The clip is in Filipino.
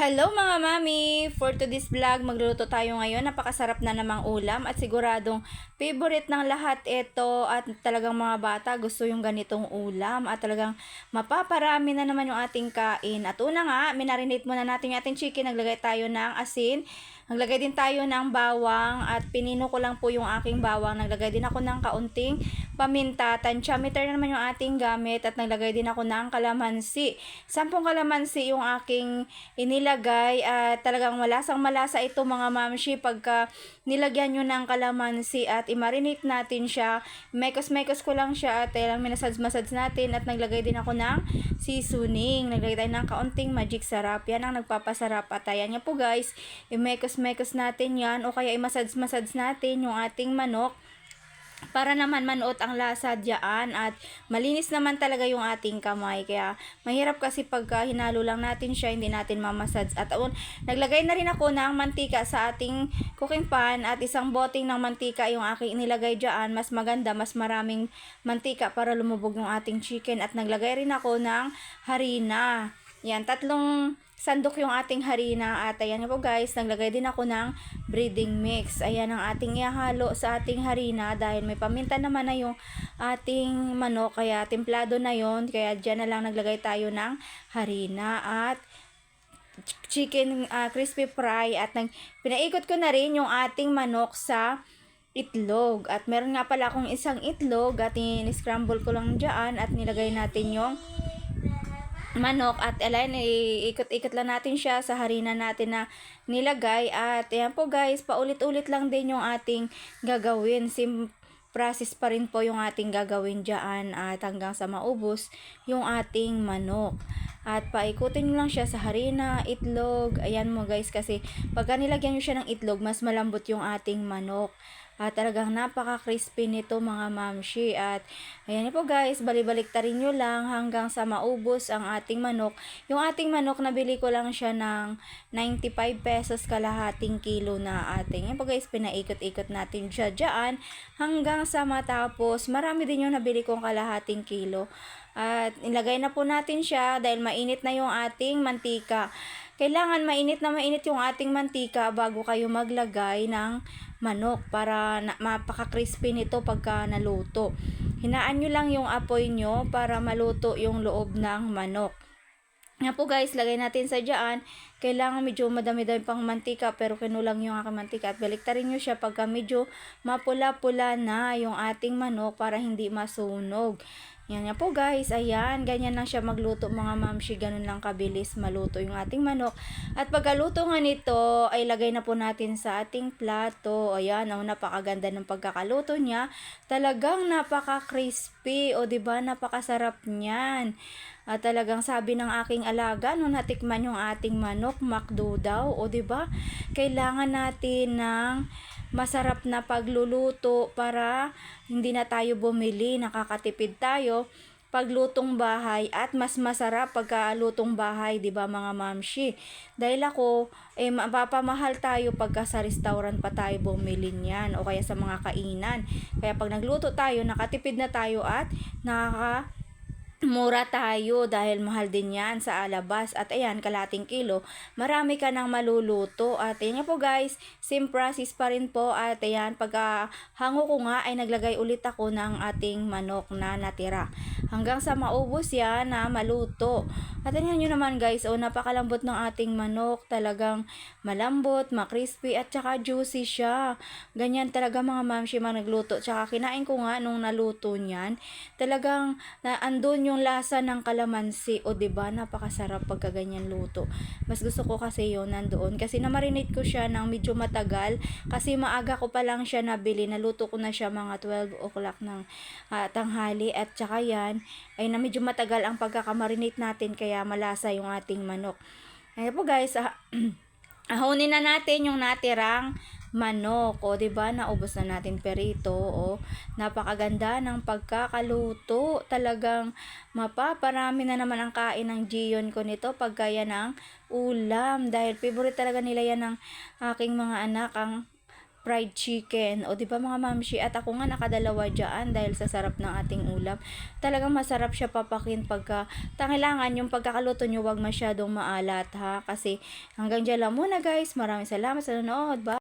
Hello mga mami! For today's vlog, magluluto tayo ngayon. Napakasarap na namang ulam at siguradong favorite ng lahat ito at talagang mga bata gusto yung ganitong ulam at talagang mapaparami na naman yung ating kain. At una nga, minarinate muna natin yung ating chicken. Naglagay tayo ng asin. Naglagay din tayo ng bawang at pinino ko lang po yung aking bawang. Naglagay din ako ng kaunting paminta. Tansyameter na naman yung ating gamit at naglagay din ako ng kalamansi. 10 kalamansi yung aking inilagay at talagang malasang malasa ito mga mamshi pagka nilagyan nyo ng kalamansi at i-marinate natin siya. Mekos-mekos ko lang siya at lang minasage-massage natin at naglagay din ako ng seasoning. Naglagay tayo ng kaunting magic sarap. Yan ang nagpapasarap at ayan niya po guys. I-mekos-mekos natin yan o kaya i-massage-massage natin yung ating manok para naman manuot ang lasa diyan at malinis naman talaga yung ating kamay. Kaya mahirap kasi pagka hinalo lang natin siya, hindi natin mamassage. At naglagay na rin ako ng mantika sa ating cooking pan at isang boting ng mantika yung aking inilagay diyan. Mas maganda, mas maraming mantika para lumubog yung ating chicken. At naglagay rin ako ng harina. Yan, 3 sandok yung ating harina at ayan po guys, naglagay din ako ng breading mix. Ayan ang ating ihalo sa ating harina dahil may paminta naman na yung ating manok kaya templado na yon. Kaya dyan na lang naglagay tayo ng harina at chicken crispy fry at pinaikot ko na rin yung ating manok sa itlog. At meron nga pala akong isang itlog at in-scramble ko lang dyan at nilagay natin yung manok at ayan, iikot-ikot lang natin siya sa harina natin na nilagay at ayan po guys, paulit-ulit lang din yung ating gagawin. Process pa rin po yung ating gagawin dyan at hanggang sa maubos yung ating manok. At paikutin nyo lang siya sa harina, itlog, ayan mo guys kasi pagka nilagyan nyo siya ng itlog, mas malambot yung ating manok. At talagang napaka-crispy nito mga mamshi. At ayan po guys, balibaliktarin nyo lang hanggang sa maubos ang ating manok. Yung ating manok, nabili ko lang siya ng 95 pesos kalahating kilo na ating. Ayan po guys, pinaikot-ikot natin siya dyan hanggang sa matapos. Marami din yung nabili kong kalahating kilo. At ilagay na po natin siya dahil mainit na yung ating mantika. Kailangan mainit na mainit yung ating mantika bago kayo maglagay ng manok para mapaka-crispy nito pagka naluto. Hinaan nyo lang yung apoy nyo para maluto yung loob ng manok. Nga po guys, lagay natin sa dyan. Kailangan medyo madami-dami pang mantika pero kinulang yung aking mantika. At baliktarin nyo siya pagka medyo mapula-pula na yung ating manok para hindi masunog. Yan nga po guys, ayan, ganyan lang siya magluto mga mamshi, ganun lang kabilis maluto yung ating manok. At pagkaluto nga nito, ay lagay na po natin sa ating plato. Ayan, napakaganda ng pagkakaluto niya. Talagang napaka-crispy, o diba, napakasarap niyan. At talagang sabi ng aking alaga, nung natikman yung ating manok, McDo daw, o diba, kailangan natin ng masarap na pagluluto para hindi na tayo bumili, nakakatipid tayo paglutong bahay at mas masarap pagkalutong bahay, 'di ba mga mamshi? Dahil ako mapapamahal tayo pagka sa restaurant pa tayo bumili niyan o kaya sa mga kainan. Kaya pag nagluto tayo, nakatipid na tayo at mura tayo dahil mahal din yan sa alabas. At ayan, kalating kilo, marami ka nang maluluto. At ayan nga po guys, same process pa rin po. At ayan, pagka hango ko nga ay naglagay ulit ako ng ating manok na natira hanggang sa maubos yan na maluto. At ayan nyo naman guys, napakalambot ng ating manok, talagang malambot, makrispy at saka juicy siya. Ganyan talaga mga mamshi mga nagluto. Tsaka kinain ko nga nung naluto niyan, talagang andun yung lasa ng kalamansi, o diba, napakasarap pagka ganyan luto. Mas gusto ko kasi yun nandoon kasi na-marinate ko siya ng medyo matagal kasi maaga ko pa lang siya nabili. Naluto ko na siya mga 12 o'clock ng tanghali at saka yan ay na medyo matagal ang pagkakamarinate natin kaya malasa yung ating manok. Ayan po guys, ahonin na natin yung natirang manok, o diba, naubos na natin perito. Napakaganda ng pagkakaluto, talagang mapaparami na naman ang kain ng Gion ko nito pagka yan ng ulam dahil favorite talaga nila yan ng aking mga anak, ang fried chicken. O, di ba mga mamshi? At ako nga nakadalawa dyan dahil sa sarap ng ating ulam. Talagang masarap siya papakin pagka, kailangan yung pagkakaluto nyo wag masyadong maalat ha. Kasi hanggang dyan lang muna guys. Maraming salamat sa nanonood. Bye!